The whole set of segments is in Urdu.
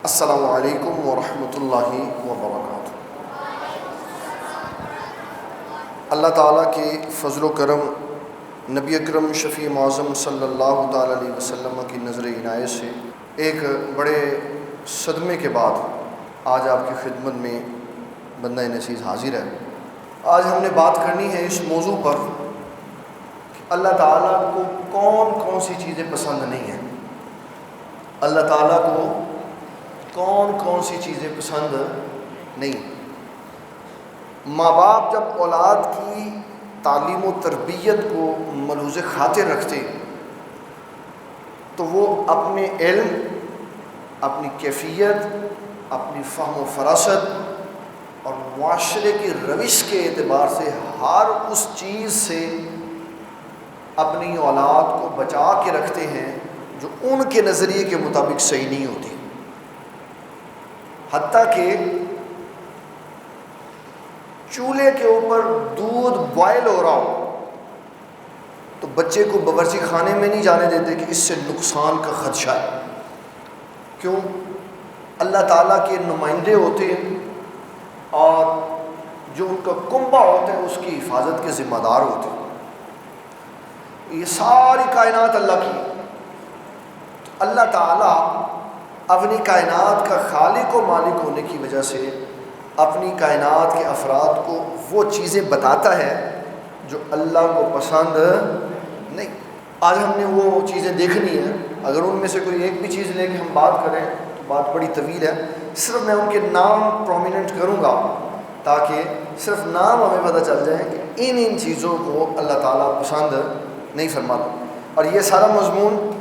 السلام علیکم ورحمۃ اللہ وبرکاتہ۔ اللہ تعالیٰ کے فضل و کرم، نبی اکرم شفیع معظم صلی اللہ تعالیٰ علیہ وسلم کی نظر عنایت سے ایک بڑے صدمے کے بعد آج آپ کی خدمت میں بندہ نصیحت حاضر ہے۔ آج ہم نے بات کرنی ہے اس موضوع پر کہ اللہ تعالیٰ کو کون کون سی چیزیں پسند نہیں ہیں۔ اللہ تعالیٰ کو کون کون سی چیزیں پسند نہیں۔ ماں باپ جب اولاد کی تعلیم و تربیت کو ملحوظ خاطر رکھتے تو وہ اپنے علم، اپنی کیفیت، اپنی فہم و فراست اور معاشرے کی روش کے اعتبار سے ہر اس چیز سے اپنی اولاد کو بچا کے رکھتے ہیں جو ان کے نظریے کے مطابق صحیح نہیں ہوتی۔ حتیٰ کہ چولہے کے اوپر دودھ بوائل ہو رہا ہو تو بچے کو باورچی خانے میں نہیں جانے دیتے کہ اس سے نقصان کا خدشہ ہے۔ کیوں؟ اللہ تعالیٰ کے نمائندے ہوتے ہیں اور جو ان کا کنبہ ہوتا ہے اس کی حفاظت کے ذمہ دار ہوتے ہیں۔ یہ ساری کائنات اللہ کی۔ اللہ تعالیٰ اپنی کائنات کا خالق و مالک ہونے کی وجہ سے اپنی کائنات کے افراد کو وہ چیزیں بتاتا ہے جو اللہ کو پسند نہیں۔ آج ہم نے وہ چیزیں دیکھنی ہیں۔ اگر ان میں سے کوئی ایک بھی چیز لے کے ہم بات کریں تو بات بڑی طویل ہے۔ صرف میں ان کے نام پرومیننٹ کروں گا تاکہ صرف نام ہمیں پتہ چل جائے کہ ان چیزوں کو اللہ تعالیٰ پسند نہیں فرماتا۔ اور یہ سارا مضمون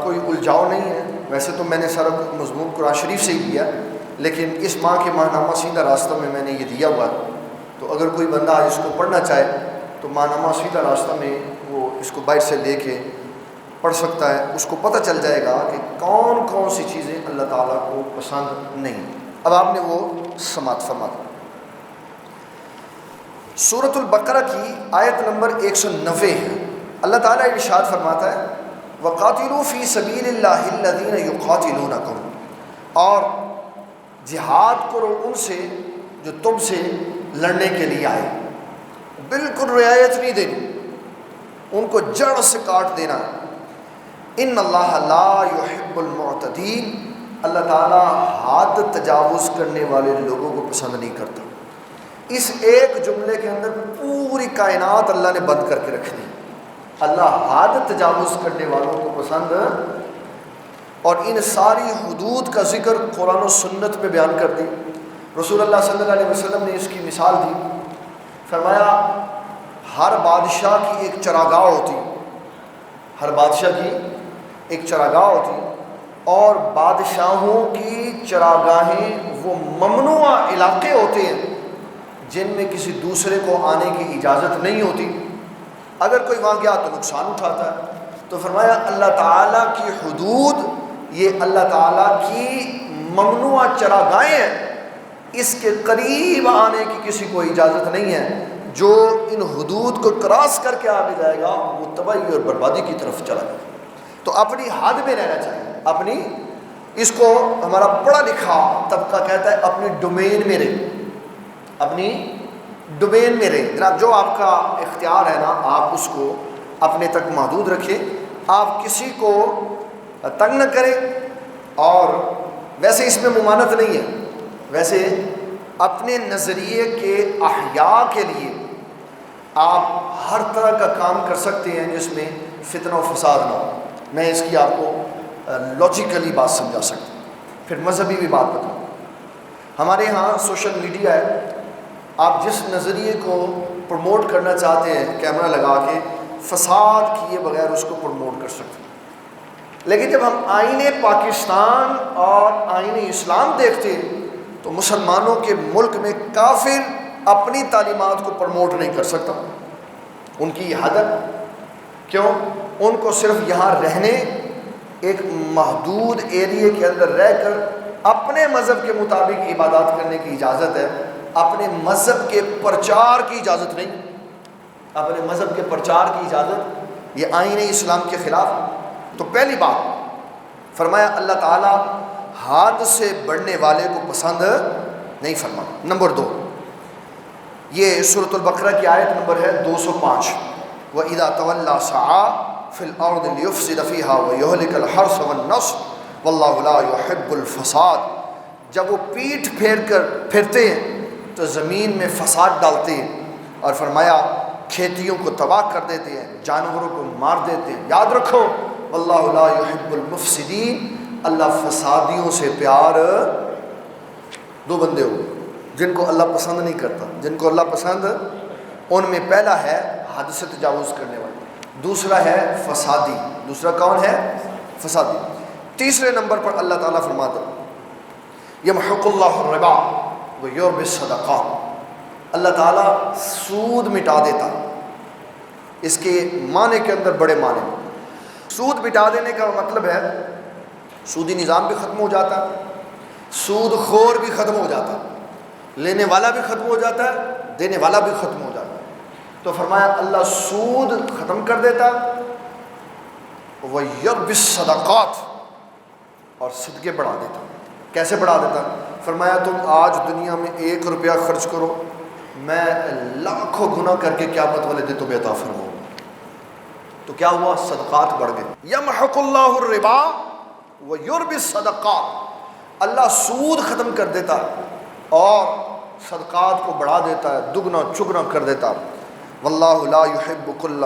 کوئی الجھاؤ نہیں ہے۔ ویسے تو میں نے سارا مضمون قرآن شریف سے ہی لیا، لیکن اس ماہ کے ماہنامہ سیدھا راستہ میں نے یہ دیا ہوا ہے، تو اگر کوئی بندہ اس کو پڑھنا چاہے تو ماہنامہ سیدھا راستہ میں وہ اس کو باہر سے لے کے پڑھ سکتا ہے۔ اس کو پتہ چل جائے گا کہ کون کون سی چیزیں اللہ تعالیٰ کو پسند نہیں۔ اب آپ نے وہ سماعت فرما دیا۔ سورۃ البقرہ کی آیت نمبر 190 ہے۔ اللہ تعالیٰ ارشاد فرماتا ہے وَقَاتِلُوا فِي سَبِيلِ اللَّهِ الَّذِينَ يُقَاتِلُونَكُمْ، اور جہاد کرو ان سے جو تم سے لڑنے کے لیے آئے۔ بالکل رعایت نہیں دینی، ان کو جڑ سے کاٹ دینا۔ ان اللہ لا يحب المعتدین، اللہ تعالیٰ حد تجاوز کرنے والے لوگوں کو پسند نہیں کرتا۔ اس ایک جملے کے اندر پوری کائنات اللہ نے بند کر کے رکھنی۔ اللہ حد تجاوز کرنے والوں کو پسند، اور ان ساری حدود کا ذکر قرآن و سنت میں بیان کر دی۔ رسول اللہ صلی اللہ علیہ وسلم نے اس کی مثال دی، فرمایا ہر بادشاہ کی ایک چراگاہ ہوتی، ہر بادشاہ کی ایک چراگاہ ہوتی، اور بادشاہوں کی چراگاہیں وہ ممنوع علاقے ہوتے ہیں جن میں کسی دوسرے کو آنے کی اجازت نہیں ہوتی۔ اگر کوئی وہاں گیا تو نقصان اٹھاتا ہے۔ تو فرمایا اللہ تعالیٰ کی حدود یہ اللہ تعالیٰ کی ممنوع چراگاہیں ہیں، اس کے قریب آنے کی کسی کو اجازت نہیں ہے۔ جو ان حدود کو کراس کر کے آگے جائے گا وہ تباہی اور بربادی کی طرف چلا جائے گا۔ تو اپنی حد میں رہنا چاہیے، اپنی، اس کو ہمارا پڑھا لکھا طبقہ کہتا ہے اپنی ڈومین میں رہے، اپنی ڈومین میں رہے۔ جناب جو آپ کا اختیار ہے نا، آپ اس کو اپنے تک محدود رکھیں، آپ کسی کو تنگ نہ کریں۔ اور ویسے اس میں ممانعت نہیں ہے، ویسے اپنے نظریے کے احیاء کے لیے آپ ہر طرح کا کام کر سکتے ہیں جس میں فتنہ و فساد نہ ہو۔ میں اس کی آپ کو لاجیکلی بات سمجھا سکتا ہوں۔ پھر مذہبی بھی بات بتاؤں۔ ہمارے ہاں سوشل میڈیا ہے، آپ جس نظریے کو پروموٹ کرنا چاہتے ہیں کیمرہ لگا کے فساد کیے بغیر اس کو پروموٹ کر سکتے ہیں۔ لیکن جب ہم آئین پاکستان اور آئین اسلام دیکھتے ہیں تو مسلمانوں کے ملک میں کافر اپنی تعلیمات کو پروموٹ نہیں کر سکتا۔ ان کی حد، کیوں؟ ان کو صرف یہاں رہنے، ایک محدود ایریے کے اندر رہ کر اپنے مذہب کے مطابق عبادات کرنے کی اجازت ہے، اپنے مذہب کے پرچار کی اجازت نہیں۔ اپنے مذہب کے پرچار کی اجازت یہ آئین اسلام کے خلاف۔ تو پہلی بات فرمایا اللہ تعالیٰ حد سے بڑھنے والے کو پسند نہیں فرماتا۔ نمبر 2، یہ سورۃ البقرہ کی آیت نمبر ہے 205، وَإِذَا تَوَلَّى سَعَىٰ فِي الْأَرْضِ لِيُفْسِدَ فِيهَا وَيُهْلِكَ الْحَرْثَ وَالنَّسْلَ وَاللَّهُ لَا يُحِبُّ الْفَسَادَ۔ جب وہ پیٹھ پھیر کر پھرتے ہیں تو زمین میں فساد ڈالتے ہیں، اور فرمایا کھیتیوں کو تباہ کر دیتے ہیں، جانوروں کو مار دیتے ہیں۔ یاد رکھو واللہ لا يحب المفسدین، اللہ فسادیوں سے پیار۔ دو بندے ہو جن کو اللہ پسند نہیں کرتا، جن کو اللہ پسند، ان میں پہلا ہے حد سے تجاوز کرنے والا، دوسرا ہے فسادی۔ دوسرا کون ہے؟ فسادی۔ تیسرے نمبر پر اللہ تعالیٰ فرماتا یمحق اللہ الربا ویربی الصدقات، اللہ تعالیٰ سود مٹا دیتا۔ اس کے معنی کے اندر بڑے معنی، سود مٹا دینے کا مطلب ہے سودی نظام بھی ختم ہو جاتا ہے، سود خور بھی ختم ہو جاتا ہے، لینے والا بھی ختم ہو جاتا ہے، دینے والا بھی ختم ہو جاتا ہے۔ تو فرمایا اللہ سود ختم کر دیتا، وَيَرْبِ الصَّدَقَاتِ، اور صدقے بڑھا دیتا۔ کیسے بڑھا دیتا؟ فرمایا تم آج دنیا میں 1 روپیہ خرچ کرو، میں لاکھوں گنا کر کے قیامت والے دن تمہیں عطا فرماؤں۔ تو کیا ہوا؟ صدقات بڑھ گئے۔ یمحق اللہ الربا ویربی الصدقات، اللہ سود ختم کر دیتا اور صدقات کو بڑھا دیتا ہے، دگنا چگنا کر دیتا۔ واللہ لا يحب كل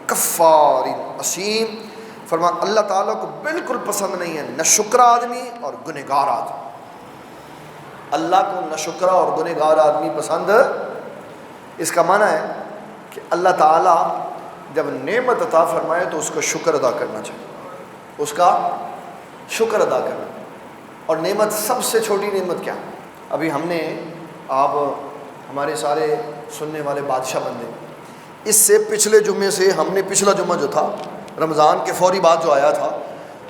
کفار اثیم، فرما اللہ تعالیٰ کو بالکل پسند نہیں ہے نہ شکرا آدمی اور گنہگار آدمی۔ اللہ کو نہ شکرا اور گنہگار آدمی پسند۔ اس کا معنی ہے کہ اللہ تعالیٰ جب نعمت عطا فرمائے تو اس کا شکر ادا کرنا چاہیے، اس کا شکر ادا کرنا۔ اور نعمت سب سے چھوٹی نعمت کیا؟ ابھی ہم نے، آپ ہمارے سارے سننے والے بادشاہ بندے، اس سے پچھلے جمعے سے ہم نے، پچھلا جمعہ جو تھا رمضان کے فوری بعد جو آیا تھا،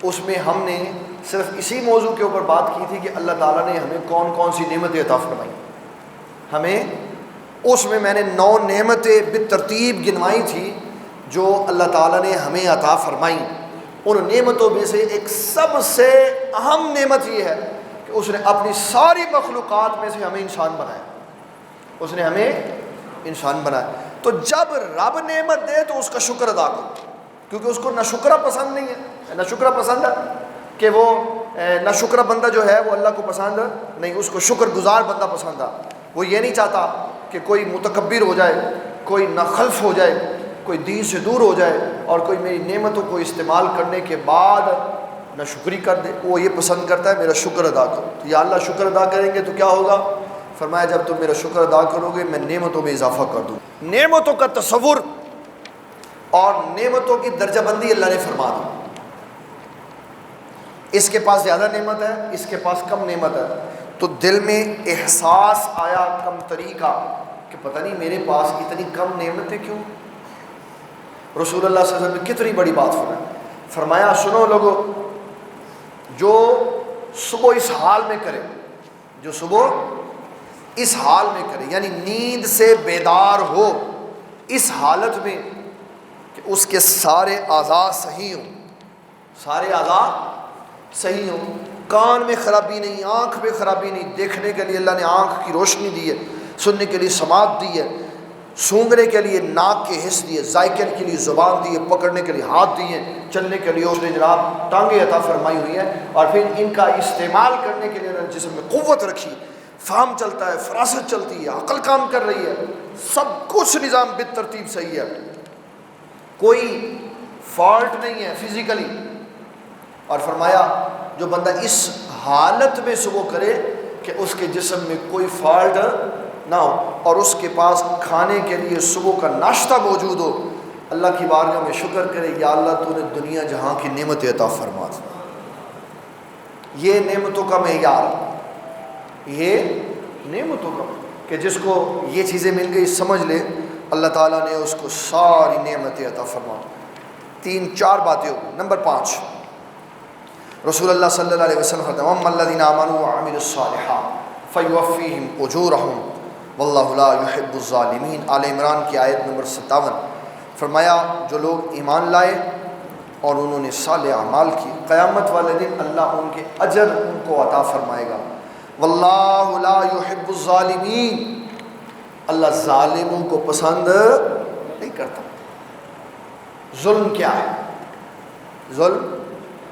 اس میں ہم نے صرف اسی موضوع کے اوپر بات کی تھی کہ اللہ تعالیٰ نے ہمیں کون کون سی نعمتیں عطا فرمائی ہمیں۔ اس میں میں نے 9 نعمتیں بالترتیب گنوائی تھی جو اللہ تعالیٰ نے ہمیں عطا فرمائی۔ ان نعمتوں میں سے ایک سب سے اہم نعمت یہ ہے کہ اس نے اپنی ساری مخلوقات میں سے ہمیں انسان بنایا، اس نے ہمیں انسان بنایا۔ تو جب رب نعمت دے تو اس کا شکر ادا کرو، کیونکہ اس کو نہ شکرہ پسند نہیں ہے، نہ شکرہ پسند ہے کہ وہ نہ شکرہ بندہ جو ہے وہ اللہ کو پسند نہیں، اس کو شکر گزار بندہ پسند ہے۔ وہ یہ نہیں چاہتا کہ کوئی متکبر ہو جائے، کوئی ناخلف ہو جائے، کوئی دین سے دور ہو جائے اور کوئی میری نعمتوں کو استعمال کرنے کے بعد نہ شکری کر دے۔ وہ یہ پسند کرتا ہے میرا شکر ادا کرو۔ تو یا اللہ شکر ادا کریں گے تو کیا ہوگا؟ فرمایا جب تم میرا شکر ادا کرو گے میں نعمتوں میں اضافہ کر دوں۔ نعمتوں کا تصور اور نعمتوں کی درجہ بندی اللہ نے فرما دی۔ اس کے پاس زیادہ نعمت ہے، اس کے پاس کم نعمت ہے، تو دل میں احساس آیا کم طریقہ کہ پتہ نہیں میرے پاس اتنی کم نعمتیں کیوں۔ رسول اللہ صلی اللہ علیہ وسلم نے کتنی بڑی بات فرمایا سنو لوگو، جو صبح اس حال میں کرے، جو صبح اس حال میں کرے، یعنی نیند سے بیدار ہو اس حالت میں کہ اس کے سارے اعضاء صحیح ہوں، سارے اعضاء صحیح ہوں، کان میں خرابی نہیں، آنکھ میں خرابی نہیں، دیکھنے کے لیے اللہ نے آنکھ کی روشنی دی ہے، سننے کے لیے سماعت دی ہے، سونگھنے کے لیے ناک کے حس دیے، ذائقے کے لیے زبان دی ہے، پکڑنے کے لیے ہاتھ دیے، چلنے کے لیے اس نے جناب ٹانگیں عطا فرمائی ہوئی ہیں، اور پھر ان کا استعمال کرنے کے لیے جسم میں قوت رکھی، فہم چلتا ہے، فراست چلتی ہے، عقل کام کر رہی ہے، سب کچھ نظام بالترتیب صحیح ہے، کوئی فالٹ نہیں ہے فزیکلی۔ اور فرمایا جو بندہ اس حالت میں صبح کرے کہ اس کے جسم میں کوئی فالٹ نہ ہو اور اس کے پاس کھانے کے لیے صبح کا ناشتہ موجود ہو، اللہ کی بارگاہ میں شکر کرے یا اللہ تو نے دنیا جہاں کی نعمت عطا فرما دی۔ یہ نعمتوں کا معیار، یہ نعمتوں کا کہ جس کو یہ چیزیں مل گئی سمجھ لے اللہ تعالیٰ نے اس کو ساری نعمتیں عطا فرما۔ 3-4 باتیں ہو گئی۔ نمبر 5، رسول اللہ صلی اللہ علیہ وسلم فرماتے ہیں وَأَمَّا الَّذِينَ آمَنُوا وَعَمِلُوا الصَّالِحَاتِ فَيُوَفِّيهِمْ أُجُورَهُمْ وَاللَّهُ لَا يُحِبُّ الظَّالِمِينَ۔ آل عمران کی آیت نمبر 57۔ فرمایا جو لوگ ایمان لائے اور انہوں نے صالح اعمال کی، قیامت والے دن اللہ ان کے اجر ان کو عطا فرمائے گا۔ واللہ لا یحب الظالمین، اللہ ظالموں کو پسند نہیں کرتا۔ ظلم کیا ہے؟ ظلم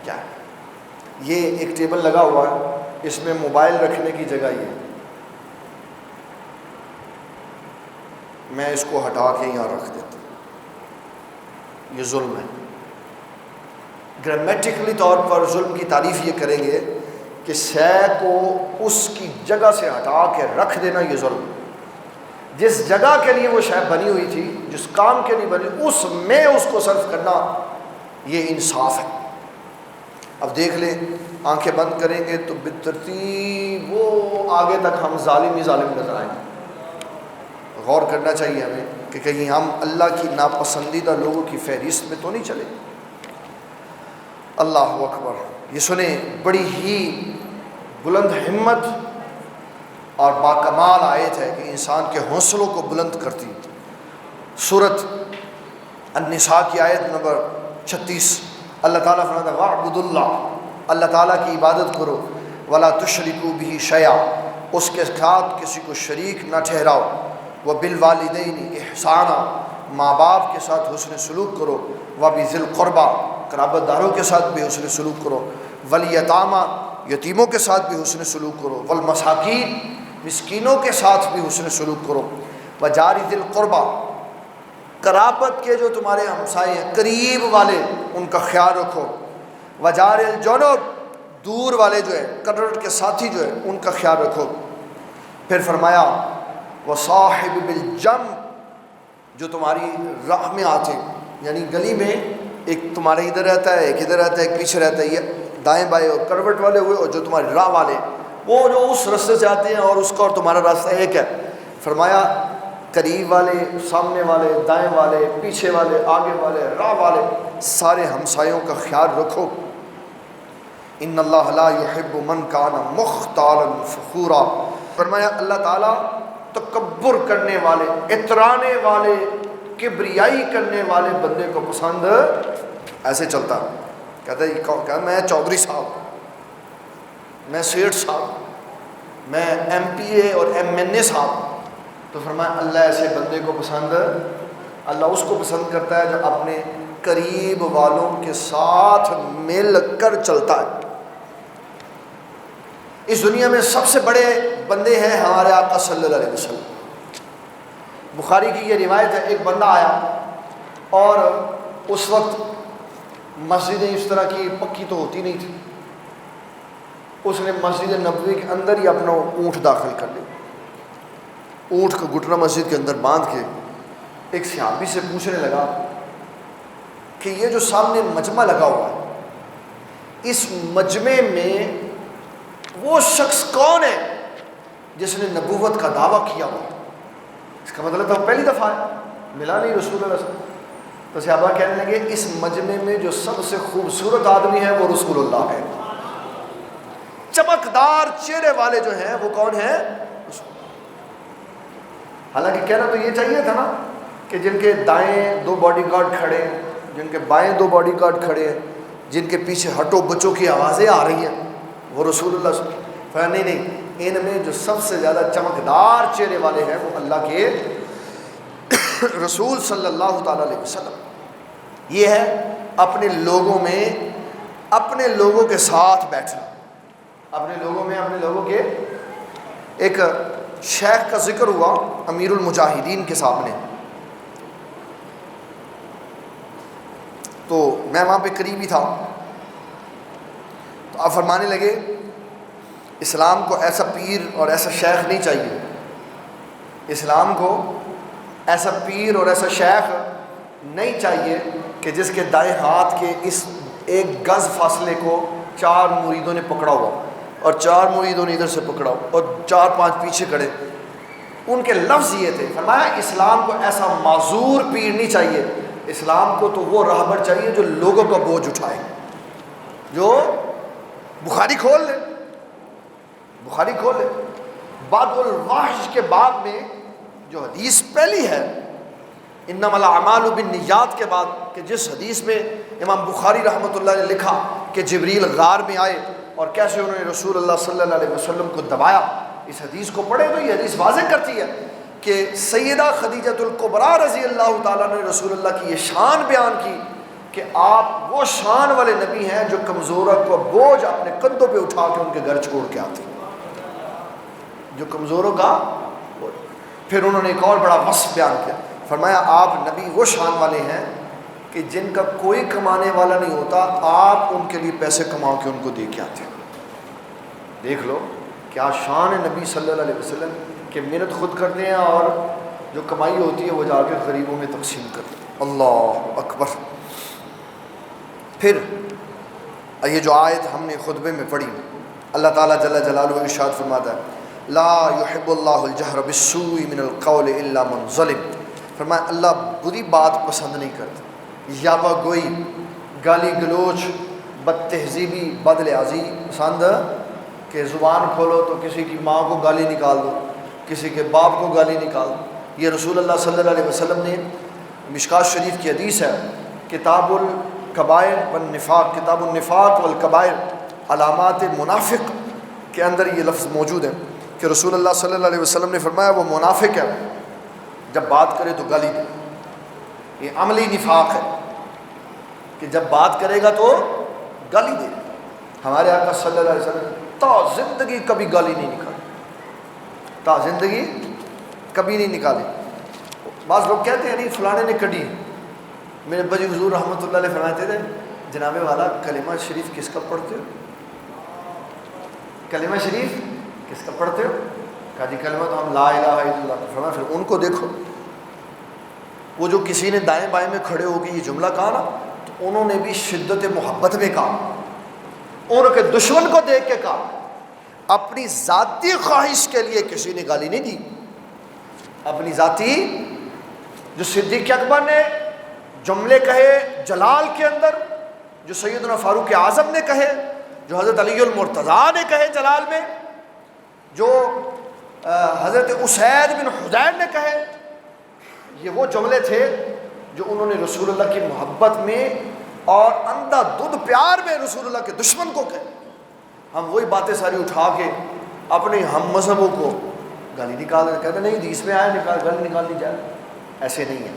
کیا ہے؟ یہ ایک ٹیبل لگا ہوا ہے، اس میں موبائل رکھنے کی جگہ یہ، میں اس کو ہٹا کے یہاں رکھ دیتا ہوں، یہ ظلم ہے۔ گرامیٹیکلی طور پر ظلم کی تعریف یہ کریں گے کہ شے کو اس کی جگہ سے ہٹا کے رکھ دینا، یہ ظلم۔ جس جگہ کے لیے وہ شے بنی ہوئی تھی، جس کام کے لیے بنی، اس میں اس کو صرف کرنا، یہ انصاف ہے۔ اب دیکھ لیں، آنکھیں بند کریں گے تو بالترتیب وہ آگے تک ہم ظالم ہی ظالم نظر آئیں گے۔ غور کرنا چاہیے ہمیں کہ کہیں ہم اللہ کی ناپسندیدہ لوگوں کی فہرست میں تو نہیں چلے۔ اللہ اکبر۔ یہ سنیں، بڑی ہی بلند ہمت اور باکمال آیت ہے کہ انسان کے حوصلوں کو بلند کرتی۔ سورۃ النساء کی آیت نمبر 36، اللہ تعالیٰ فرماتا ہے وَاعْبُدُوا اللَّهَ، اللہ تعالیٰ کی عبادت کرو، وَلَا تُشْرِكُوا بِهِ شَيْئًا، اس کے ساتھ کسی کو شریک نہ ٹھہراؤ، وَبِالْوَالِدَيْنِ إِحْسَانًا، ماں باپ کے ساتھ حسن سلوک کرو، وَبِذِي الْقُرْبَىٰ، قرابت داروں کے ساتھ بھی حسن سلوک کرو، وَالْيَتَامَىٰ، یتیموں کے ساتھ بھی حسن سلوک کرو، وَالْمَسَاکِین، مسکینوں کے ساتھ بھی حسن سلوک کرو، وَجَارِ ذِي الْقُرْبَىٰ، قرابت کے جو تمہارے ہمسائے ہیں، قریب والے، ان کا خیال رکھو، وَجَارِ الْجُنُبِ، دور والے جو ہیں، کٹر کے ساتھی جو ہیں، ان کا خیال رکھو۔ پھر فرمایا وَصَاحِبْ بِالْجَنْبِ، جو تمہاری راہ میں آتے، یعنی گلی میں ایک تمہارے ادھر رہتا ہے، ایک ادھر رہتا ہے، ایک پیچھے رہتا ہے، یہ دائیں بائیں اور کروٹ والے ہوئے، اور جو تمہاری راہ والے، وہ جو اس راستے سے آتے ہیں اور اس کا اور تمہارا راستہ ایک ہے۔ فرمایا قریب والے، سامنے والے، دائیں والے، پیچھے والے، آگے والے، راہ والے، سارے ہمسایوں کا خیال رکھو۔ ان اللہ لا يحب من کان مختالا فخورا، فرمایا اللہ تعالیٰ تکبر کرنے والے، اترانے والے، کبریائی کرنے والے بندے کو پسند ایسے چلتا۔ کہتا ہے میں چودھری صاحب، میں سیٹھ صاحب، میں ایم پی اے اور ایم این اے صاحب، تو فرمایا اللہ ایسے بندے کو پسند، اللہ اس کو پسند کرتا ہے جو اپنے قریب والوں کے ساتھ مل کر چلتا ہے۔ اس دنیا میں سب سے بڑے بندے ہیں ہمارے آقا صلی اللہ علیہ وسلم۔ بخاری کی یہ روایت ہے، ایک بندہ آیا اور اس وقت مسجدیں اس طرح کی پکی تو ہوتی نہیں تھی، اس نے مسجد نبوی کے اندر ہی اپنا اونٹ داخل کر لیا، اونٹ کا گھٹنا مسجد کے اندر باندھ کے ایک صحابی سے پوچھنے لگا کہ یہ جو سامنے مجمع لگا ہوا ہے، اس مجمع میں وہ شخص کون ہے جس نے نبوت کا دعویٰ کیا ہوا؟ اس کا مطلب تو پہلی دفعہ ہے، ملا نہیں رسول اللہ صلی اللہ علیہ وسلم۔ تو صحابہ کہنے لگے اس مجمع میں جو سب سے خوبصورت آدمی ہے وہ رسول اللہ ہے، چمکدار چہرے والے جو ہیں وہ کون ہیں؟ حالانکہ کہنا تو یہ چاہیے تھا نا کہ جن کے دائیں دو باڈی گارڈ کھڑے ہیں، جن کے بائیں دو باڈی گارڈ کھڑے ہیں، جن کے پیچھے ہٹو بچوں کی آوازیں آ رہی ہیں، وہ رسول اللہ صلی اللہ علیہ وسلم۔ فرمایا نہیں، ان میں جو سب سے زیادہ چمکدار چہرے والے ہیں وہ اللہ کے رسول صلی اللہ تعالیٰ علیہ وسلم۔ یہ ہے اپنے لوگوں میں اپنے لوگوں کے ساتھ بیٹھنا، اپنے لوگوں میں اپنے لوگوں کے۔ ایک شیخ کا ذکر ہوا امیر المجاہدین کے سامنے، تو میں وہاں پہ قریبی تھا، تو آپ فرمانے لگے اسلام کو ایسا پیر اور ایسا شیخ نہیں چاہیے، اسلام کو ایسا پیر اور ایسا شیخ نہیں چاہیے کہ جس کے دائیں ہاتھ کے اس ایک گز فاصلے کو 4 مریدوں نے پکڑا ہوا اور 4 مریدوں نے ادھر سے پکڑا اور 4-5 پیچھے کھڑے۔ ان کے لفظ یہ تھے، فرمایا اسلام کو ایسا معذور پیر نہیں چاہیے، اسلام کو تو وہ راہبر چاہیے جو لوگوں کا بوجھ اٹھائے، جو بخاری کھول لے، بخاری کھول لے، باب الوحش کے باب میں جو حدیث پہلی ہے انما الاعمال بالنیات کے بعد کہ جس حدیث میں امام بخاری رحمۃ اللہ نے لکھا کہ جبریل غار میں آئے اور کیسے انہوں نے رسول اللہ صلی اللہ علیہ وسلم کو دبایا، اس حدیث کو پڑھے تو یہ حدیث واضح کرتی ہے کہ سیدہ خدیجۃ الکبریٰ رضی اللہ تعالیٰ نے رسول اللہ کی یہ شان بیان کی کہ آپ وہ شان والے نبی ہیں جو کمزوروں کو بوجھ اپنے کندھوں پہ اٹھا کے ان کے گھر چھوڑ کے آتے ہیں، جو کمزوروں کا بوجھ۔ پھر انہوں نے ایک اور بڑا وصف بیان کیا، فرمایا آپ نبی وہ شان والے ہیں کہ جن کا کوئی کمانے والا نہیں ہوتا، آپ ان کے لیے پیسے کما کے ان کو دے کے آتے ہیں۔ دیکھ لو کیا شان ہے نبی صلی اللہ علیہ وسلم کہ محنت خود کرتے ہیں اور جو کمائی ہوتی ہے وہ جا کے غریبوں میں تقسیم کرتے ہیں۔ اللہ اکبر۔ پھر یہ جو آیت ہم نے خطبے میں پڑھی، اللہ تعالیٰ جل جلالہ ارشاد فرماتا ہے لا يحب اللہ الجہر بالسوء من القول الا من ظلم، فرمایا اللہ بری بات پسند نہیں کرتا، یاوہ گوئی، گالی گلوچ، بد تہذیبی، بد لحاظی پسند کہ زبان کھولو تو کسی کی ماں کو گالی نکال دو، کسی کے باپ کو گالی نکال دو۔ یہ رسول اللہ صلی اللہ علیہ وسلم نے مشکوٰۃ شریف کی حدیث ہے کتاب الکبائر والنفاق، کتاب النفاق والکبائر علامات منافق کے اندر یہ لفظ موجود ہے کہ رسول اللہ صلی اللہ علیہ وسلم نے فرمایا وہ منافق ہے جب بات کرے تو گالی دے۔ یہ عملی نفاق ہے کہ جب بات کرے گا تو گالی دے۔ ہمارے آقا صلی اللہ علیہ وسلم تا زندگی کبھی گالی نہیں نکالی، تا زندگی کبھی نہیں نکالی۔ بعض لوگ کہتے ہیں نہیں فلانے نے کڑی، میرے بجی حضور رحمۃ اللہ علیہ فرماتے تھے جناب والا کلمہ شریف کس کا پڑھتے ہو؟ کلمہ شریف کس کا پڑھتے ہو؟ کہا جی کلمہ تو ہم لا الہ الا اللہ۔ فرمایا پھر ان کو دیکھو، وہ جو کسی نے دائیں بائیں میں کھڑے ہو کے یہ جملہ کہا نا تو انہوں نے بھی شدت محبت میں کہا، ان کے دشمن کو دیکھ کے کہا، اپنی ذاتی خواہش کے لیے کسی نے گالی نہیں دی۔ اپنی ذاتی جو صدیق اکبر نے جملے کہے جلال کے اندر، جو سیدنا فاروق اعظم نے کہے، جو حضرت علی المرتضیٰ نے کہے جلال میں، جو حضرت اسید بن حضیر نے کہے، یہ وہ جملے تھے جو انہوں نے رسول اللہ کی محبت میں اور اندھا دودھ پیار میں رسول اللہ کے دشمن کو کہے۔ ہم وہی باتیں ساری اٹھا کے اپنے ہم مذہبوں کو گالی نکال دیں، کہتے نہیں حدیث میں آیا گالی نکالنی جائے۔ ایسے نہیں ہے،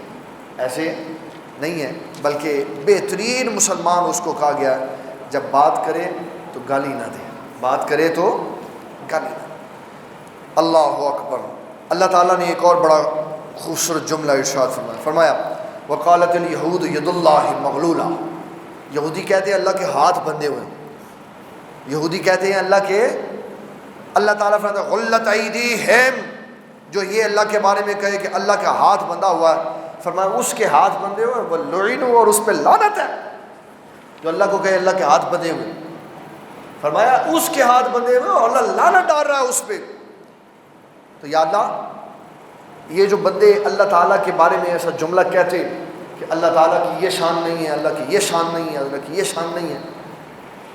ایسے نہیں ہے، بلکہ بہترین مسلمان اس کو کہا گیا جب بات کرے تو گالی نہ دے، بات کرے تو گالی نہ دے۔ اللہ اکبر۔ اللہ تعالیٰ نے ایک اور بڑا خوبصورت جملہ ارشاد فرمایا وقالت الیہود ید اللہ مغلولہ، یہودی کہتے ہیں اللہ کے ہاتھ بندھے ہوئے، یہودی کہتے ہیں اللہ تعالیٰ فرماتا ہے غلت ایدیہم، جو یہ اللہ کے بارے میں کہے کہ اللہ کا ہاتھ بندھا ہوا ہے، فرمایا اس کے ہاتھ بندھے ہوئے وَلُعِنُوا، اور اس پہ لعنت ہے۔ جو اللہ کو کہے اللہ کے ہاتھ بندھے ہوئے، فرمایا اس کے ہاتھ بندھے ہوئے اور اللہ لعنت ڈال رہا ہے اس پہ۔ تو یا اللہ یہ جو بندے اللہ تعالیٰ کے بارے میں ایسا جملہ کہتے کہ اللہ تعالیٰ کی یہ شان نہیں ہے، اللہ کی یہ شان نہیں ہے، اللہ کی یہ شان نہیں ہے،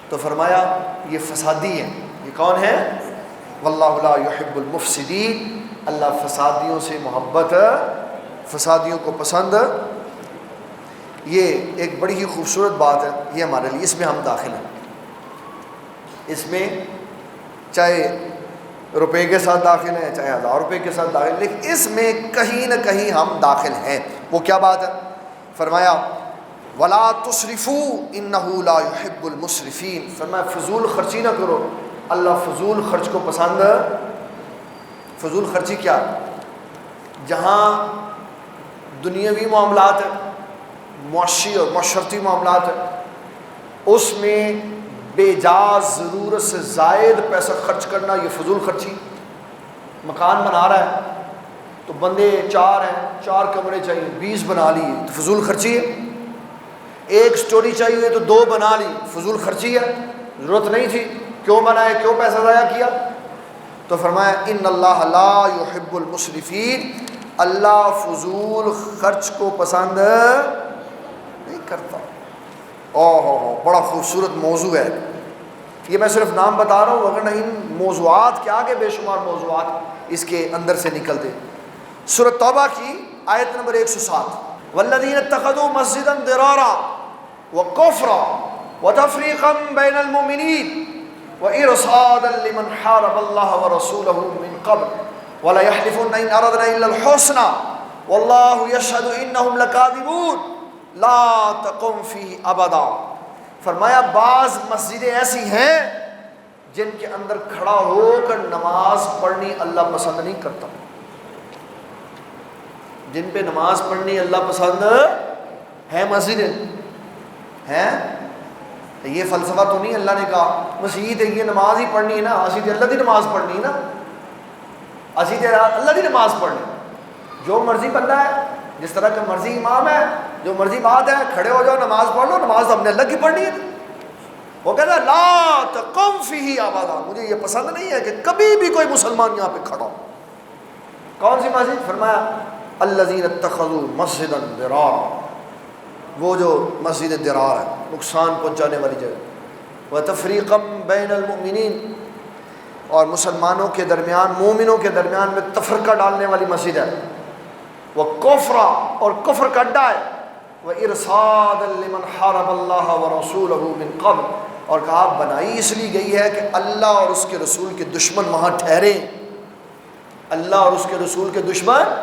تو فرمایا یہ فسادی ہیں۔ یہ کون ہے؟ واللہ لا يحب المفسدین، اللہ فسادیوں سے محبت، فسادیوں کو پسند۔ یہ ایک بڑی ہی خوبصورت بات ہے یہ ہمارے لیے، اس میں ہم داخل ہیں، اس میں چاہے روپے کے ساتھ داخل ہیں چاہے 1000 روپے کے ساتھ داخل، لیکن اس میں کہیں نہ کہیں ہم داخل ہیں۔ وہ کیا بات ہے؟ فرمایا وَلَا تُسْرِفُوا إِنَّهُ لَا يُحِبُّ الْمُسْرِفِينَ، فرمایا فضول خرچی نہ کرو، اللہ فضول خرچ کو پسند۔ فضول خرچی کیا؟ جہاں دنیاوی معاملات ہیں، معاشی اور معاشرتی معاملات ہیں، اس میں بے جاز ضرورت سے زائد پیسہ خرچ کرنا یہ فضول خرچی۔ مکان بنا رہا ہے تو بندے 4 ہیں، 4 کمرے چاہیے، 20 بنا لیے تو فضول خرچی ہے۔ ایک سٹوری چاہیے تو 2 بنا لی، فضول خرچی ہے، ضرورت نہیں تھی، کیوں بنائے، کیوں پیسہ ضائع کیا؟ تو فرمایا ان اللہ لا يحب المسرفین، اللہ فضول خرچ کو پسند نہیں کرتا۔ بڑا خوبصورت موضوع ہے یہ، میں صرف نام بتا رہا ہوں، ورنہ ان موضوعات کے آگے بے شمار موضوعات اس کے اندر سے نکلتے۔ سورۃ توبہ کی آیت نمبر 107 والذین اتخذوا مسجدا ضرارا وکفرا وتفریقا بین المؤمنین وارصادا لمن حارب اللہ ورسولہ من قبل ولیحلفن ان اردنا الا الحسنى واللہ یشہد انہم لکاذبون لا تقم فیہ ابدا. فرمایا بعض مسجدیں ایسی ہیں جن کے اندر کھڑا ہو کر نماز پڑھنی اللہ پسند نہیں کرتا، جن پہ نماز پڑھنی اللہ پسند ہے مسجدیں ہیں. یہ فلسفہ تو نہیں اللہ نے کہا مسجد ہے یہ نماز ہی پڑھنی ہے نا، اسی تے اللہ دی نماز پڑھنی ہے نا، اسی تے اللہ دی نماز پڑھنی. جو مرضی بندہ ہے، جس طرح کا مرضی امام ہے، جو مرضی بات ہے، کھڑے ہو جاؤ نماز پڑھ لو، نماز تو ہم نے اللہ کی پڑھنی ہے. وہ کہتا ہے لا تقم فیہ ابدا، مجھے یہ پسند نہیں ہے کہ کبھی بھی کوئی مسلمان یہاں پہ کھڑا ہو. کون سی مسجد؟ فرمایا الذین اتخذوا مسجدا ضرارا، وہ جو مسجد ضرار ہے، نقصان پہنچانے والی جگہ، وتفریقا بین المؤمنین، اور مسلمانوں کے درمیان، مومنوں کے درمیان میں تفرقہ ڈالنے والی مسجد ہے، وکفرا، اور کفر کا اڈا ہے، وارصادا لمن حارب اللہ ورسولہ من قبل، اور کہا بنائی اس لیے گئی ہے کہ اللہ اور اس کے رسول کے دشمن وہاں ٹھہرے. اللہ اور اس کے رسول کے دشمن.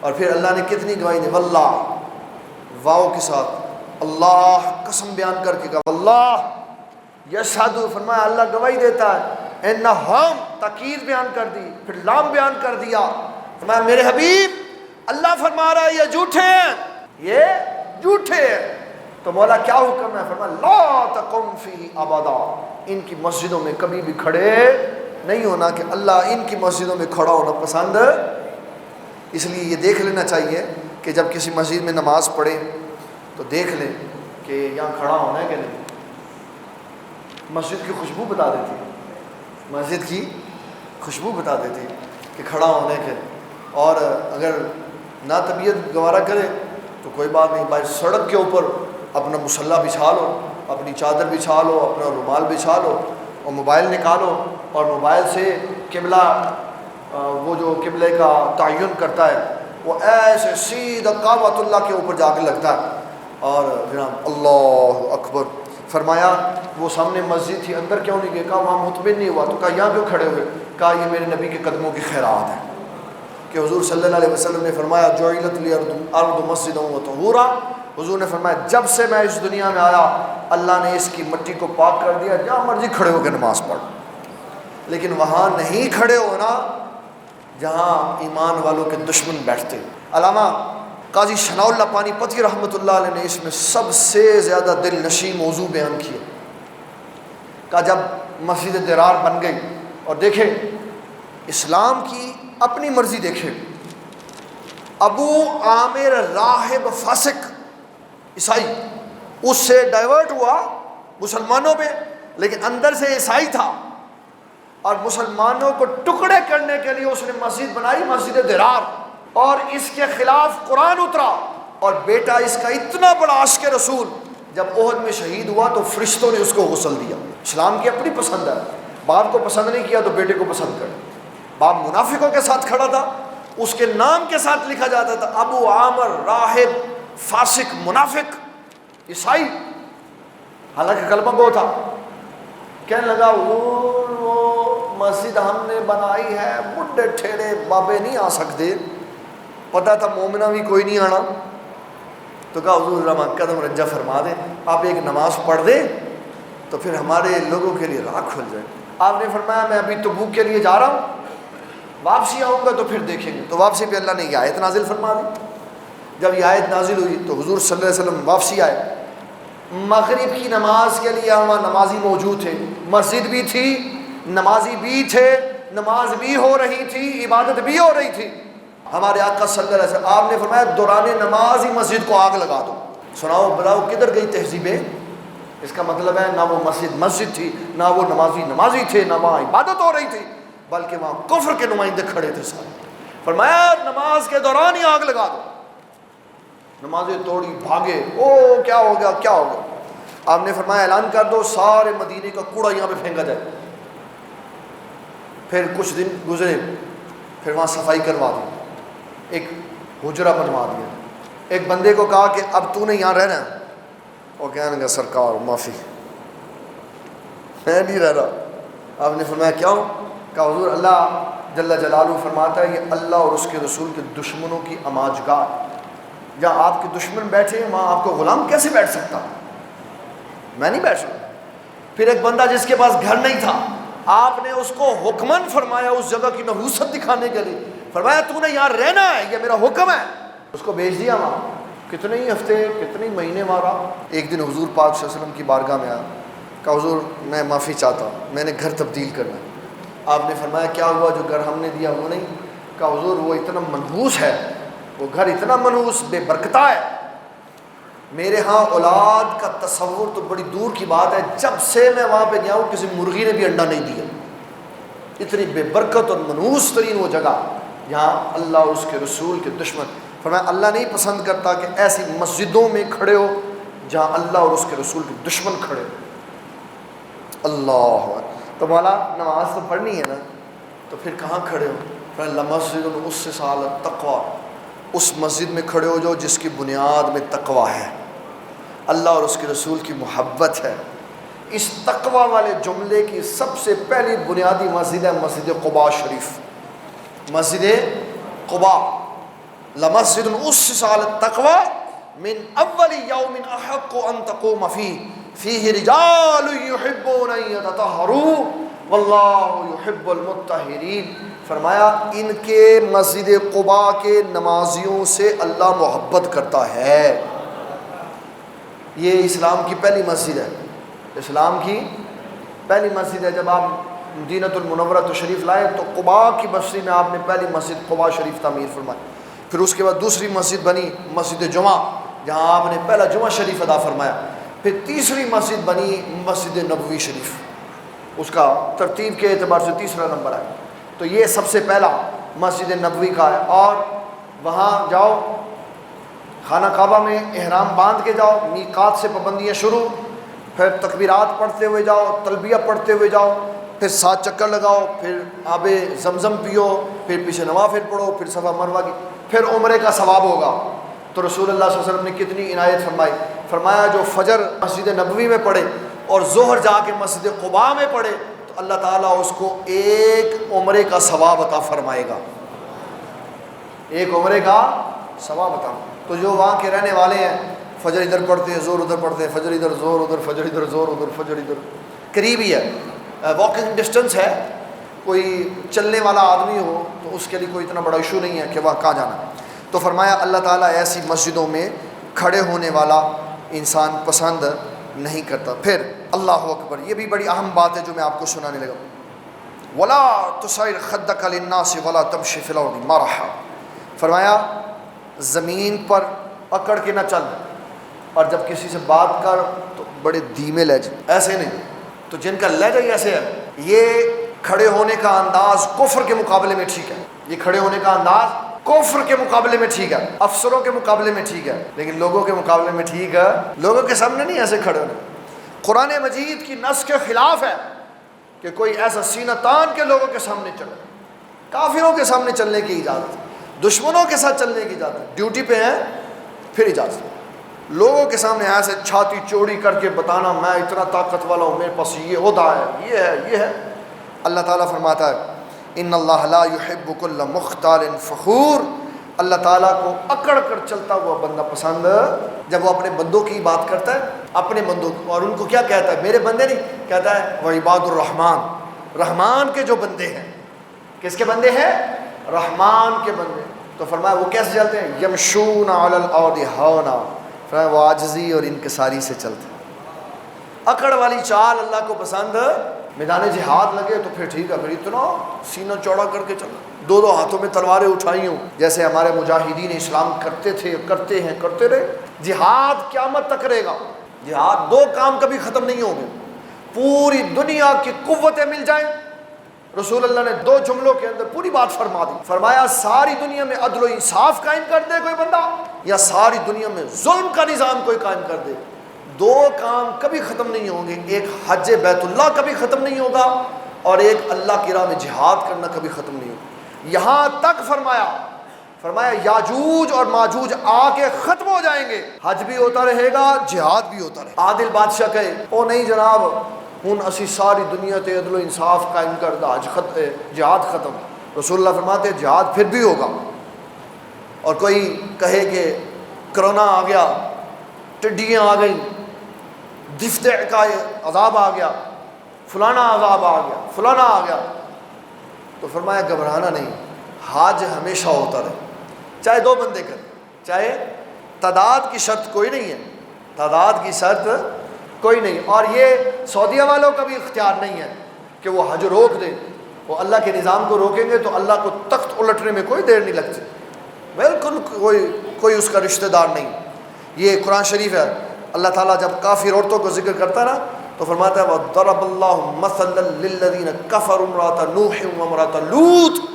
اور پھر اللہ نے کتنی گواہی دی، واللہ، واو کے ساتھ، اللہ قسم بیان کر کے کہا واللہ یشہد، فرمایا اللہ گواہی دیتا ہے، انہم تاکید بیان کر دی، پھر لام بیان کر دیا، فرمایا میرے حبیب اللہ فرما رہا ہے یہ جھوٹے ہیں، یہ جھوٹے ہیں. تو مولا کیا حکم ہے؟ فرمایا لا تقم فیہ ابدا، ان کی مسجدوں میں کبھی بھی کھڑے نہیں ہونا، کہ اللہ ان کی مسجدوں میں کھڑا ہونا پسند. اس لیے یہ دیکھ لینا چاہیے کہ جب کسی مسجد میں نماز پڑھے تو دیکھ لیں کہ یہاں کھڑا ہونا ہے کہ نہیں. مسجد کی خوشبو بتا دیتی، مسجد کی خوشبو بتا دیتی کہ کھڑا ہونے کے. اور اگر نہ طبیعت گوارا کرے تو کوئی بات نہیں، باہر سڑک کے اوپر اپنا مصلی بچھا لو، اپنی چادر بچھا لو، اپنا رومال بچھا لو، اور موبائل نکالو، اور موبائل سے قبلہ، وہ جو قبلے کا تعین کرتا ہے وہ ایسے سیدھا کعبۃ اللہ کے اوپر جا کے لگتا ہے، اور جناب اللہ اکبر. فرمایا وہ سامنے مسجد تھی، اندر کیوں نہیں گئے؟ کہا وہاں مطمئن نہیں ہوا. تو کہا یہاں کیوں کھڑے ہوئے؟ کہا یہ میرے نبی کے قدموں کی خیرات ہے، کہ حضور صلی اللہ علیہ وسلم نے فرمایا جعلت لی الارض مسجدا وطہورا. حضور نے فرمایا جب سے میں اس دنیا میں آیا اللہ نے اس کی مٹی کو پاک کر دیا، جہاں مرضی کھڑے ہو کے نماز پڑھ. لیکن وہاں نہیں کھڑے ہونا جہاں ایمان والوں کے دشمن بیٹھتے. علامہ قاضی ثناء اللہ پانی پتی رحمۃ اللہ علیہ نے اس میں سب سے زیادہ دل نشین موضوع بیان کیا. کہ جب مسجد ضرار بن گئی، اور دیکھیں اسلام کی اپنی مرضی، دیکھیں ابو عامر راہب فاسق عیسائی، اس سے ڈائیورٹ ہوا مسلمانوں میں، لیکن اندر سے عیسائی تھا، اور مسلمانوں کو ٹکڑے کرنے کے لیے اس نے مسجد بنائی، مسجد ضرار، اور اس کے خلاف قرآن اترا. اور بیٹا اس کا اتنا بڑا عاشق رسول، جب احد میں شہید ہوا تو فرشتوں نے اس کو غسل دیا. اسلام کی اپنی پسند ہے، باپ کو پسند نہیں کیا تو بیٹے کو پسند کر. باپ منافقوں کے ساتھ کھڑا تھا، اس کے نام کے ساتھ لکھا جاتا تھا ابو عامر راہب فاسق منافق عیسائی، حالانکہ کلمہ گو تھا. کہنے لگا وہ مسجد ہم نے بنائی ہے، بڈھے ٹھیڑے بابے نہیں آ سکتے، پتہ تھا مومنہ بھی کوئی نہیں آنا. تو کہا حضور رحمہ قدم رجا فرما دیں، آپ ایک نماز پڑھ دیں تو پھر ہمارے لوگوں کے لیے راہ کھل جائے. آپ نے فرمایا میں ابھی تبوک کے لیے جا رہا ہوں، واپسی آؤں گا تو پھر دیکھیں گے. تو واپسی پہ اللہ نے یہ آیت نازل فرما دی. جب یہ آیت نازل ہوئی تو حضور صلی اللہ علیہ وسلم واپسی آئے. مغرب کی نماز کے لیے وہاں نمازی موجود تھے، مسجد بھی تھی، نمازی بھی تھے، نماز بھی ہو رہی تھی، عبادت بھی ہو رہی تھی. ہمارے آقا صلی اللہ علیہ وسلم آپ نے فرمایا دوران نماز ہی مسجد کو آگ لگا دو. سناؤ بلاؤ کدھر گئی تہذیبیں؟ اس کا مطلب ہے نہ وہ مسجد تھی، نہ وہ نمازی تھے، نہ وہاں عبادت ہو رہی تھی، بلکہ وہاں کفر کے نمائندے کھڑے تھے سارے. فرمایا نماز کے دوران ہی آگ لگا دو. نمازیں توڑی، بھاگے، او کیا ہو گیا کیا ہو گیا. آپ نے فرمایا اعلان کر دو سارے مدینے کا کوڑا یہاں پہ پھینکا جائے. پھر کچھ دن گزرے، پھر وہاں صفائی کروا دی. ایک حجرہ بنوا دیا. ایک بندے کو کہا کہ اب تو نے یہاں رہنا ہے. وہ کہنے لگا سرکار معافی میں نہیں رہ رہا. آپ نے فرمایا کیوں؟ کہا حضور اللہ جل جلالہ فرماتا ہے یہ اللہ اور اس کے رسول کے دشمنوں کی اماج گاہ، جہاں آپ کے دشمن بیٹھے ہیں وہاں آپ کو غلام کیسے بیٹھ سکتا؟ میں نہیں بیٹھ سکتا. پھر ایک بندہ جس کے پاس گھر نہیں تھا، آپ نے اس کو حکمن فرمایا اس جگہ کی نحوست دکھانے کے لیے، فرمایا تو نے یہاں رہنا ہے، یہ میرا حکم ہے. اس کو بھیج دیا وہاں. کتنے ہی ہفتے کتنے ہی مہینے مارا. ایک دن حضور پاک صلی اللہ علیہ وسلم کی بارگاہ میں آیا. کہا حضور میں معافی چاہتا ہوں، میں نے گھر تبدیل کرنا. آپ نے فرمایا کیا ہوا جو گھر ہم نے دیا وہ نہیں؟ کہا حضور وہ اتنا منحوس ہے، وہ گھر اتنا منحوس بے برکتہ ہے، میرے ہاں اولاد کا تصور تو بڑی دور کی بات ہے، جب سے میں وہاں پہ گیا ہوں کسی مرغی نے بھی انڈا نہیں دیا. اتنی بے برکت اور منحوس ترین وہ جگہ جہاں اللہ اور اس کے رسول کے دشمن. فرمایا اللہ نہیں پسند کرتا کہ ایسی مسجدوں میں کھڑے ہو جہاں اللہ اور اس کے رسول کے دشمن کھڑے ہو. اللہ تو مولا نماز تو پڑھنی ہے نا، تو پھر کہاں کھڑے ہو؟ فرمایا لمسجد اسس علی التقوی، اس مسجد میں کھڑے ہو جو جس کی بنیاد میں تقوی ہے، اللہ اور اس کے رسول کی محبت ہے. اس تقوی والے جملے کی سب سے پہلی بنیادی مسجد ہے مسجد قباء شریف. مسجد قباء لمسجد اسس علی التقوی من اول یوم احق ان تقوم فیہ رجال یحبون ان یتطہروا واللہ یحب المطہرین. فرمایا ان کے مسجد قباء کے نمازیوں سے اللہ محبت کرتا ہے. یہ اسلام کی پہلی مسجد ہے، اسلام کی پہلی مسجد ہے. جب آپ مدینۃ المنورہ تشریف لائے تو قباء کی بستی میں آپ نے پہلی مسجد قباء شریف تعمیر فرمائی. پھر اس کے بعد دوسری مسجد بنی مسجد جمعہ جہاں آپ نے پہلا جمعہ شریف ادا فرمایا. پھر تیسری مسجد بنی مسجد نبوی شریف، اس کا ترتیب کے اعتبار سے تیسرا نمبر ہے. تو یہ سب سے پہلا مسجد نبوی کا ہے. اور وہاں جاؤ خانہ کعبہ میں احرام باندھ کے جاؤ، میقات سے پابندیاں شروع، پھر تکبیرات پڑھتے ہوئے جاؤ، تلبیہ پڑھتے ہوئے جاؤ، پھر 7 چکر لگاؤ، پھر آب زمزم پیو، پھر پیچھے نوافل پڑھو، پھر صفا مروہ کی، پھر عمرے کا ثواب ہوگا. تو رسول اللہ صلی اللہ علیہ وسلم نے کتنی عنایت فرمائی. فرمایا جو فجر مسجد نبوی میں پڑھے اور ظہر جا کے مسجد قباء میں پڑھے تو اللہ تعالیٰ اس کو ایک عمرے کا ثواب عطا فرمائے گا، ایک عمرے کا ثواب عطا. تو جو وہاں کے رہنے والے ہیں فجر ادھر پڑھتے ہیں، زور ادھر پڑھتے ہیں، فجر ادھر، زور ادھر، فجر ادھر، زور ادھر، فجر ادھر. قریب ہی ہے، واکنگ ڈسٹنس ہے. کوئی چلنے والا آدمی ہو تو اس کے لیے کوئی اتنا بڑا ایشو نہیں ہے کہ وہاں کہاں جانا. تو فرمایا اللہ تعالیٰ ایسی مسجدوں میں کھڑے ہونے والا انسان پسند نہیں کرتا. پھر اللہ اکبر، یہ بھی بڑی اہم بات ہے جو میں آپ کو سنانے لگا. وَلَا تُصَعِّرْ خَدَّكَ لِلنَّاسِ وَلَا تَمْشِ فِي الْأَرْضِ مَرَحًا. فرمایا زمین پر اکڑ کے نہ چل، اور جب کسی سے بات کر تو بڑے دھیمے لہجے، ایسے نہیں. تو جن کا لہجہ ہی ایسے ہے، یہ کھڑے ہونے کا انداز کفر کے مقابلے میں ٹھیک ہے. یہ کھڑے ہونے کا انداز کفر کے مقابلے میں ٹھیک ہے، افسروں کے مقابلے میں ٹھیک ہے، لیکن لوگوں کے مقابلے میں ٹھیک ہے. لوگوں کے سامنے نہیں ایسے کھڑے ہونے. قرآن مجید کی نص کے خلاف ہے کہ کوئی ایسا سینہ تان کے لوگوں کے سامنے چلے. کافروں کے سامنے چلنے کی اجازت ہے، دشمنوں کے ساتھ چلنے کی اجازت ہے، ڈیوٹی پہ ہیں پھر اجازت ہے. لوگوں کے سامنے ایسے چھاتی چوڑی کر کے بتانا میں اتنا طاقت والا ہوں، میرے پاس یہ عہدہ ہے، یہ ہے، یہ ہے. اللہ تعالیٰ فرماتا ہے ان اللہ لا یحب کل مختال فخور. اللہ تعالیٰ کو اکڑ کر چلتا ہوا بندہ پسند. جب وہ اپنے بندوں کی بات کرتا ہے، اپنے بندوں کو، اور ان کو کیا کہتا ہے؟ میرے بندے نہیں، کہتا ہے وہ عباد الرحمن، رحمان کے جو بندے ہیں. کس کے بندے ہیں؟ رحمان کے بندے. تو فرمایا وہ کیسے چلتے ہیں؟ یمشون علی الارض ہونا. فرمایا وہ عاجزی اور انکساری سے چلتے ہیں. اکڑ والی چال اللہ کو پسند. میدان جہاد لگے تو پھر ٹھیک ہے، پھر اتنا سینہ چوڑا کر کے چلو، 2 ہاتھوں میں تلواریں اٹھائی ہوں جیسے ہمارے مجاہدین اسلام کرتے تھے، کرتے ہیں، کرتے رہے. جہاد قیامت تک رہے گا. جہاد 2 کام کبھی ختم نہیں ہوں گے. پوری دنیا کی قوتیں مل جائیں. رسول اللہ نے 2 جملوں کے اندر پوری بات فرما دی. فرمایا ساری دنیا میں عدل و انصاف قائم کر دے کوئی بندہ، یا ساری دنیا میں ظلم کا نظام کوئی قائم کر دے. 2 کام کبھی ختم نہیں ہوں گے. ایک حج بیت اللہ کبھی ختم نہیں ہوگا، اور ایک اللہ کی راہ میں جہاد کرنا کبھی ختم نہیں ہوگا. یہاں تک فرمایا فرمایا یاجوج اور ماجوج آ کے ختم ہو جائیں گے، حج بھی ہوتا رہے گا، جہاد بھی ہوتا رہے گا۔ عادل بادشاہ کہے او نہیں جناب، ہن اسی ساری دنیا تے عدل و انصاف قائم کردہ، جہاد ختم۔ رسول اللہ فرماتے جہاد پھر بھی ہوگا۔ اور کوئی کہے کہ کرونا آ گیا، ٹڈیاں آ گئیں، دفتع کا عذاب آ گیا، فلانا عذاب آ گیا، فلانا آ گیا، تو فرمایا گھبرانا نہیں، حج ہمیشہ ہوتا رہے، چاہے دو بندے کریں، چاہے تعداد کی شرط کوئی نہیں ہے، تعداد کی شرط کوئی نہیں۔ اور یہ سعودیہ والوں کا بھی اختیار نہیں ہے کہ وہ حج روک دیں، وہ اللہ کے نظام کو روکیں گے تو اللہ کو تخت الٹنے میں کوئی دیر نہیں لگتی، بالکل کوئی اس کا رشتہ دار نہیں۔ یہ قرآن شریف ہے، اللہ تعالیٰ جب کافر عورتوں کو ذکر کرتا ہے نا تو فرماتا ہے وَضَرَبَ اللَّهُ مَثَلًا لِلَّذِينَ كَفَرُوا امْرَأَتَ نُوحٍ وَامْرَأَتَ لُوطٍ،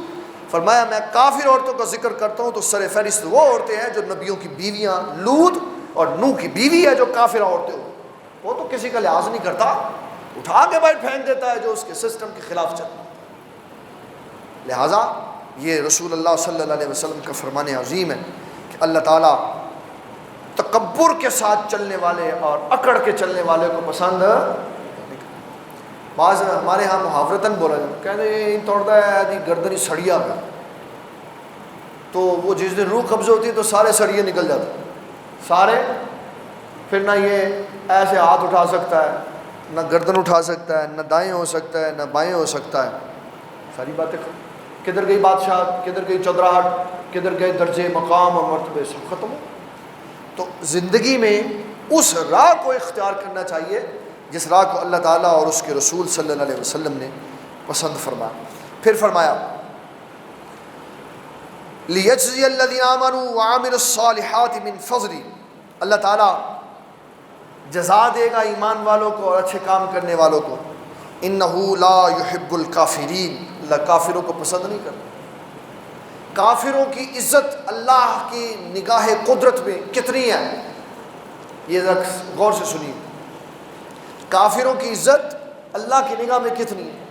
فرمایا میں کافر عورتوں کا ذکر کرتا ہوں تو سر فہرست وہ عورتیں ہیں جو نبیوں کی بیویاں، لوط اور نوح کی بیوی ہے جو کافر عورتیں ہوں، وہ تو کسی کا لحاظ نہیں کرتا، اٹھا کے باہر پھینک دیتا ہے جو اس کے سسٹم کے خلاف چلتا۔ لہٰذا یہ رسول اللہ صلی اللہ علیہ وسلم کا فرمان عظیم ہے کہ اللہ تعالیٰ تکبر کے ساتھ چلنے والے اور اکڑ کے چلنے والے کو پسند نہیں کرتا۔ بعض ہمارے ہاں محاورتاً بولا جاتا کہتے ہیں توڑتا ہے دی گردنی سڑیا کا، تو وہ جس دن روح قبض ہوتی ہے تو سارے سڑیے نکل جاتے سارے، پھر نہ یہ ایسے ہاتھ اٹھا سکتا ہے، نہ گردن اٹھا سکتا ہے، نہ دائیں ہو سکتا ہے، نہ بائیں ہو سکتا ہے، ساری باتیں کدھر گئی بادشاہ، کدھر گئی چودراہٹ، کدھر گئے درجے مقام اور مرتبے، سب ختم ہو۔ تو زندگی میں اس راہ کو اختیار کرنا چاہیے جس راہ کو اللہ تعالیٰ اور اس کے رسول صلی اللہ علیہ وسلم نے پسند فرمایا۔ پھر فرمایا لِيَجْزِيَ الَّذِينَ آمَنُوا وَعَمِلُوا الصَّالِحَاتِ مِنْ فَضْلِهِ، اللہ تعالیٰ جزا دے گا ایمان والوں کو اور اچھے کام کرنے والوں کو۔ إِنَّهُ لَا يُحِبُّ الْكَافِرِينَ، اللہ کافروں کو پسند نہیں کرتا۔ کافروں کی عزت اللہ کی نگاہ قدرت میں کتنی ہے، یہ ذرا غور سے سنیے، کافروں کی عزت اللہ کی نگاہ میں کتنی ہے،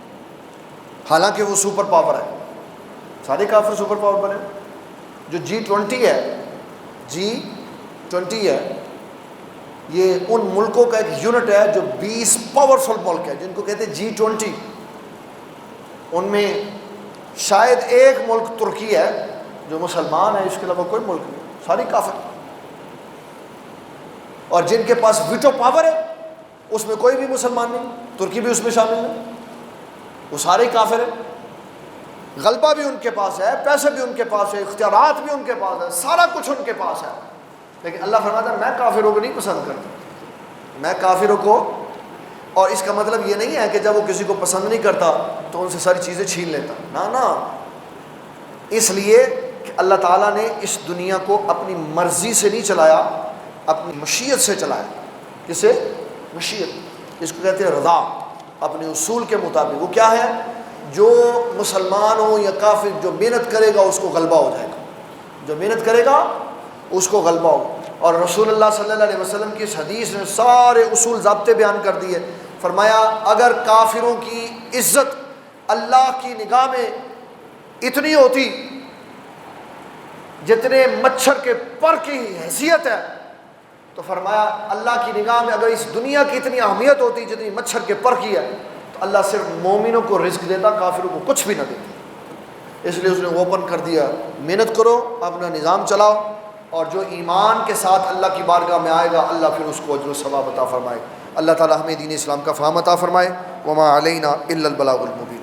حالانکہ وہ سپر پاور ہے، سارے کافر سپر پاور بنے۔ جو G20 ہے، G20 ہے، یہ ان ملکوں کا ایک یونٹ ہے جو 20 پاورفل ملک ہے جن کو کہتے ہیں G20، ان میں شاید ایک ملک ترکی ہے جو مسلمان ہے، اس کے علاوہ کوئی ملک نہیں، ساری کافر۔ اور جن کے پاس ویٹو پاور ہے اس میں کوئی بھی مسلمان نہیں، ترکی بھی اس میں شامل نہیں، وہ سارے کافر ہیں۔ غلبہ بھی ان کے پاس ہے، پیسے بھی ان کے پاس ہے، اختیارات بھی ان کے پاس ہے، سارا کچھ ان کے پاس ہے، لیکن اللہ فرماتا ہے میں کافروں کو نہیں پسند کرتا، میں کافروں کو۔ اور اس کا مطلب یہ نہیں ہے کہ جب وہ کسی کو پسند نہیں کرتا تو ان سے ساری چیزیں چھین لیتا، نہ، اس لیے کہ اللہ تعالیٰ نے اس دنیا کو اپنی مرضی سے نہیں چلایا، اپنی مشیت سے چلایا۔ کسے؟ مشیت، اس کو کہتے ہیں رضا، اپنے اصول کے مطابق۔ وہ کیا ہے؟ جو مسلمان ہو یا کافر جو محنت کرے گا اس کو غلبہ ہو جائے گا، جو محنت کرے گا اس کو غلبہ ہوگا۔ اور رسول اللہ صلی اللہ علیہ وسلم کی اس حدیث نے سارے اصول ضابطے بیان کر دیے۔ فرمایا اگر کافروں کی عزت اللہ کی نگاہ میں اتنی ہوتی جتنے مچھر کے پر کی حیثیت ہے، تو فرمایا اللہ کی نگاہ میں اگر اس دنیا کی اتنی اہمیت ہوتی جتنی مچھر کے پر کی ہے تو اللہ صرف مومنوں کو رزق دیتا، کافروں کو کچھ بھی نہ دیتا۔ اس لیے اس نے اوپن کر دیا، محنت کرو، اپنا نظام چلاؤ، اور جو ایمان کے ساتھ اللہ کی بارگاہ میں آئے گا اللہ پھر اس کو اجر و ثواب عطا فرمائے۔ اللہ تعالی ہمیں دین اسلام کا فہم عطا فرمائے۔ وما علینا الا البلاغ المبین۔